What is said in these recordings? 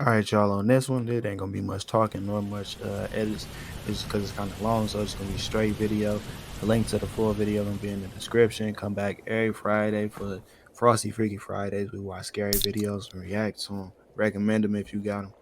All right, y'all. On this one, there ain't gonna be much talking nor much edits. It's because it's kind of long, so it's gonna be straight video. The link to the full video gonna be in the description. Come back every Friday for Frosty Freaky Fridays. We watch scary videos and react to them. Recommend them if you got them.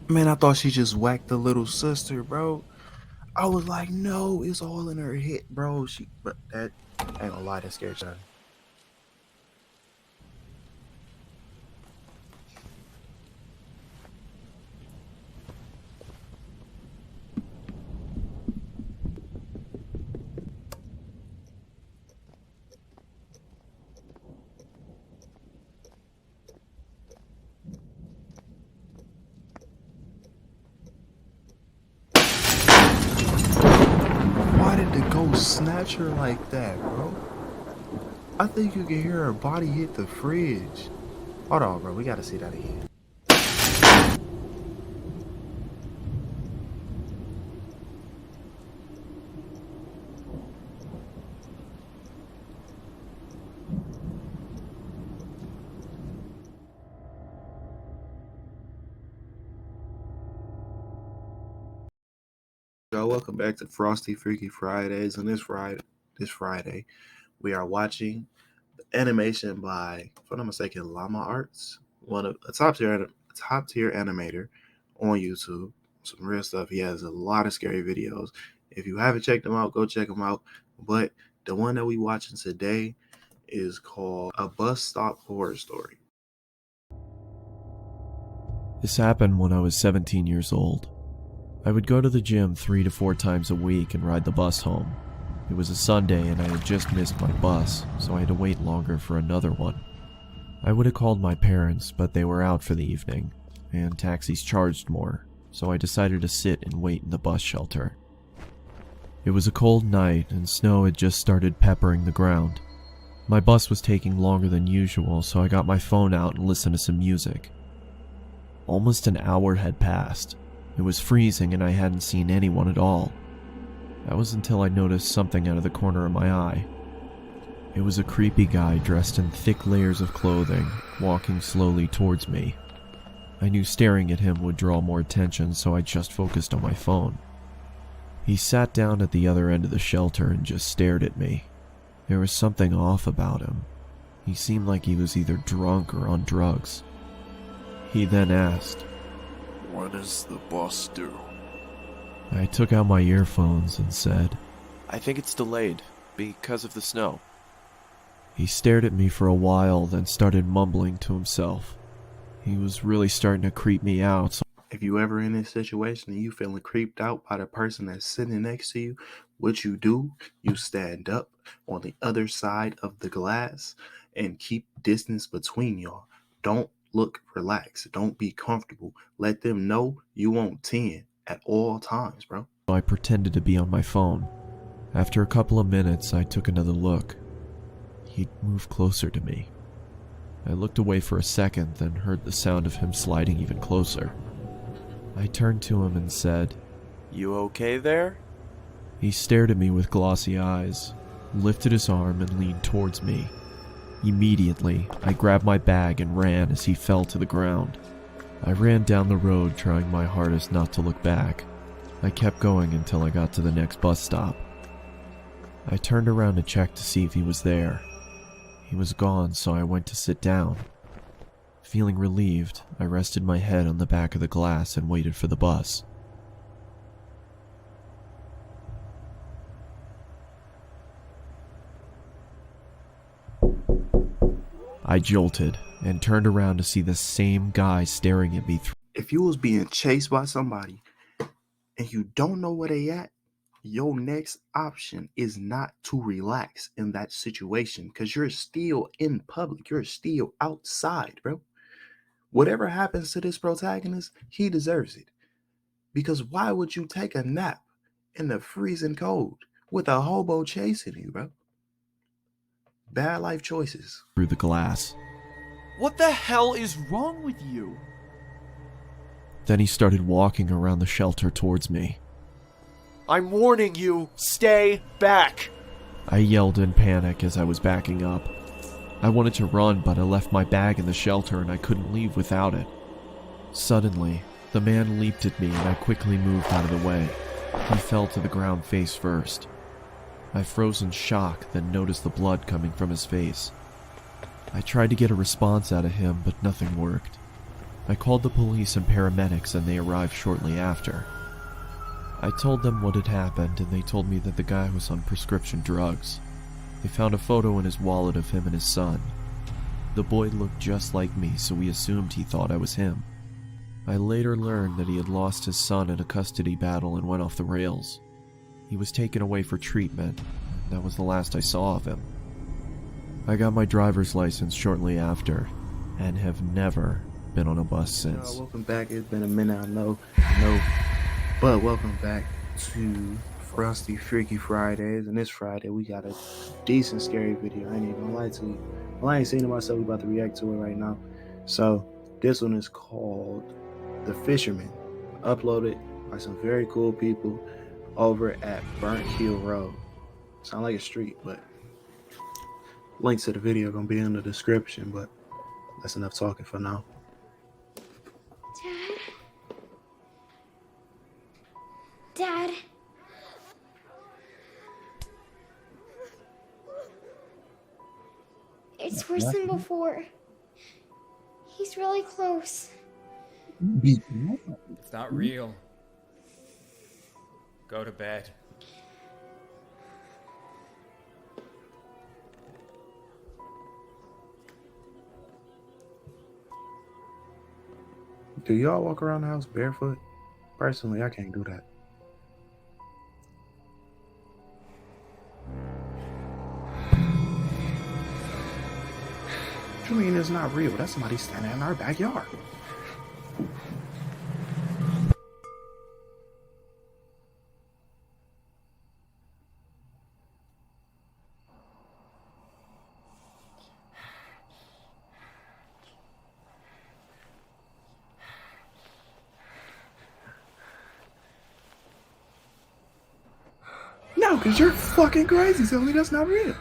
Man, I thought she just whacked the little sister, bro. I was like, no, it's all in her head, bro. But that I ain't gonna lie, that scared shot. Why did the ghost snatch her like that, bro? I think you can hear her body hit the fridge. Hold on, bro. We gotta see that again. Y'all, welcome back to Frosty Freaky Fridays. And this Friday, we are watching animation by, if I'm not mistaken, Llama Arts, one of a top tier animator on YouTube. Some real stuff. He has a lot of scary videos. If you haven't checked them out, go check them out. But the one that we watching today is called A Bus Stop Horror Story. This happened when I was 17 years old. I would go to the gym 3 to 4 times a week and ride the bus home. It was a Sunday and I had just missed my bus, so I had to wait longer for another one. I would have called my parents, but they were out for the evening, and taxis charged more, so I decided to sit and wait in the bus shelter. It was a cold night and snow had just started peppering the ground. My bus was taking longer than usual, so I got my phone out and listened to some music. Almost an hour had passed. It was freezing and I hadn't seen anyone at all. That was until I noticed something out of the corner of my eye. It was a creepy guy dressed in thick layers of clothing, walking slowly towards me. I knew staring at him would draw more attention, so I just focused on my phone. He sat down at the other end of the shelter and just stared at me. There was something off about him. He seemed like he was either drunk or on drugs. He then asked, "When is the bus due?" I took out my earphones and said, I think it's delayed because of the snow. He stared at me for a while, then started mumbling to himself. He was really starting to creep me out. So If you ever in this situation and you feeling creeped out by the person that's sitting next to you, what you do, you stand up on the other side of the glass and keep distance between y'all. Don't look relaxed. Don't be comfortable. Let them know you want 10 at all times, bro. I pretended to be on my phone. After a couple of minutes, I took another look. He'd moved closer to me. I looked away for a second, then heard the sound of him sliding even closer. I turned to him and said, You okay there? He stared at me with glossy eyes, lifted his arm and leaned towards me. Immediately, I grabbed my bag and ran as he fell to the ground. I ran down the road, trying my hardest not to look back. I kept going until I got to the next bus stop. I turned around to check to see if he was there. He was gone, so I went to sit down. Feeling relieved, I rested my head on the back of the glass and waited for the bus. I jolted and turned around to see the same guy staring at me. If you was being chased by somebody and you don't know where they at, your next option is not to relax in that situation because you're still in public. You're still outside, bro. Whatever happens to this protagonist, he deserves it. Because why would you take a nap in the freezing cold with a hobo chasing you, bro? Bad life choices. Through the glass. What the hell is wrong with you? Then he started walking around the shelter towards me. I'm warning you, stay back. I yelled in panic as I was backing up. I wanted to run, but I left my bag in the shelter and I couldn't leave without it. Suddenly, the man leaped at me and I quickly moved out of the way. He fell to the ground face first. I froze in shock, then noticed the blood coming from his face. I tried to get a response out of him, but nothing worked. I called the police and paramedics and they arrived shortly after. I told them what had happened and they told me that the guy was on prescription drugs. They found a photo in his wallet of him and his son. The boy looked just like me, so we assumed he thought I was him. I later learned that he had lost his son in a custody battle and went off the rails. He was taken away for treatment. That was the last I saw of him. I got my driver's license shortly after, and have never been on a bus since. Welcome back. It's been a minute, I know. But welcome back to Frosty Freaky Fridays. And this Friday, we got a decent scary video. I ain't even gonna lie to you. Well, I ain't seen it myself. We about to react to it right now. So, this one is called The Fisherman. Uploaded by some very cool people over at Burnt Hill Road. Sound like a street, but links to the video are gonna be in the description, but that's enough talking for now. Dad? It's worse than before. He's really close. It's not real. Go to bed. Do y'all walk around the house barefoot? Personally, I can't do that. What you mean it's not real? That's somebody standing in our backyard. No, because you're fucking crazy. Tell me that's not real.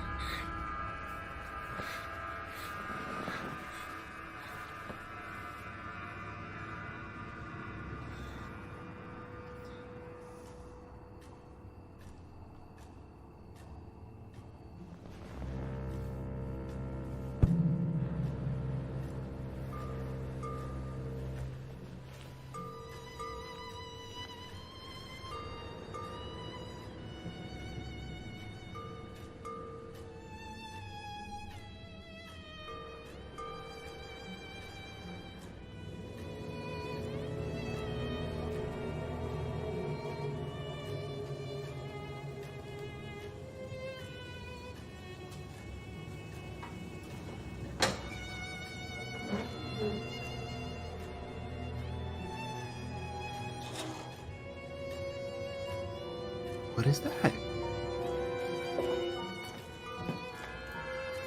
What is that?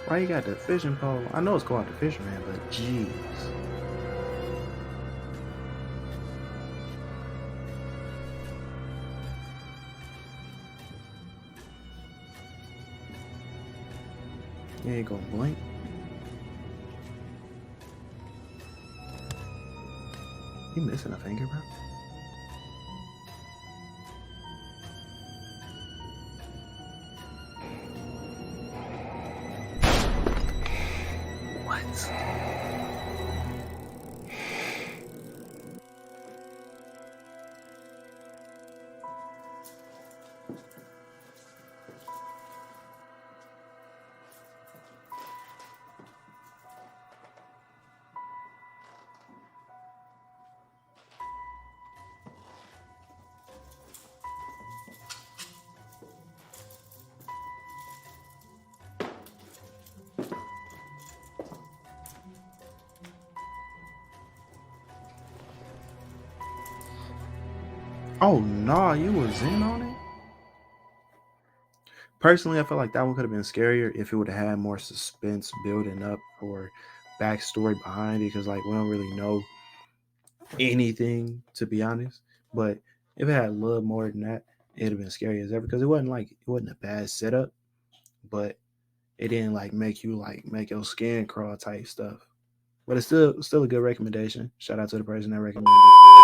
Why you got the fishing pole? I know it's called the fisherman, but jeez. You ain't gonna blink. You missing a finger, bro? What? Oh nah, you was in on it? Personally, I feel like that one could have been scarier if it would have had more suspense building up or backstory behind it, because like we don't really know anything, to be honest. But if it had a little more than that, it'd have been scary as ever, because it wasn't a bad setup, but it didn't like make you like make your skin crawl type stuff. But it's still a good recommendation. Shout out to the person that recommended it.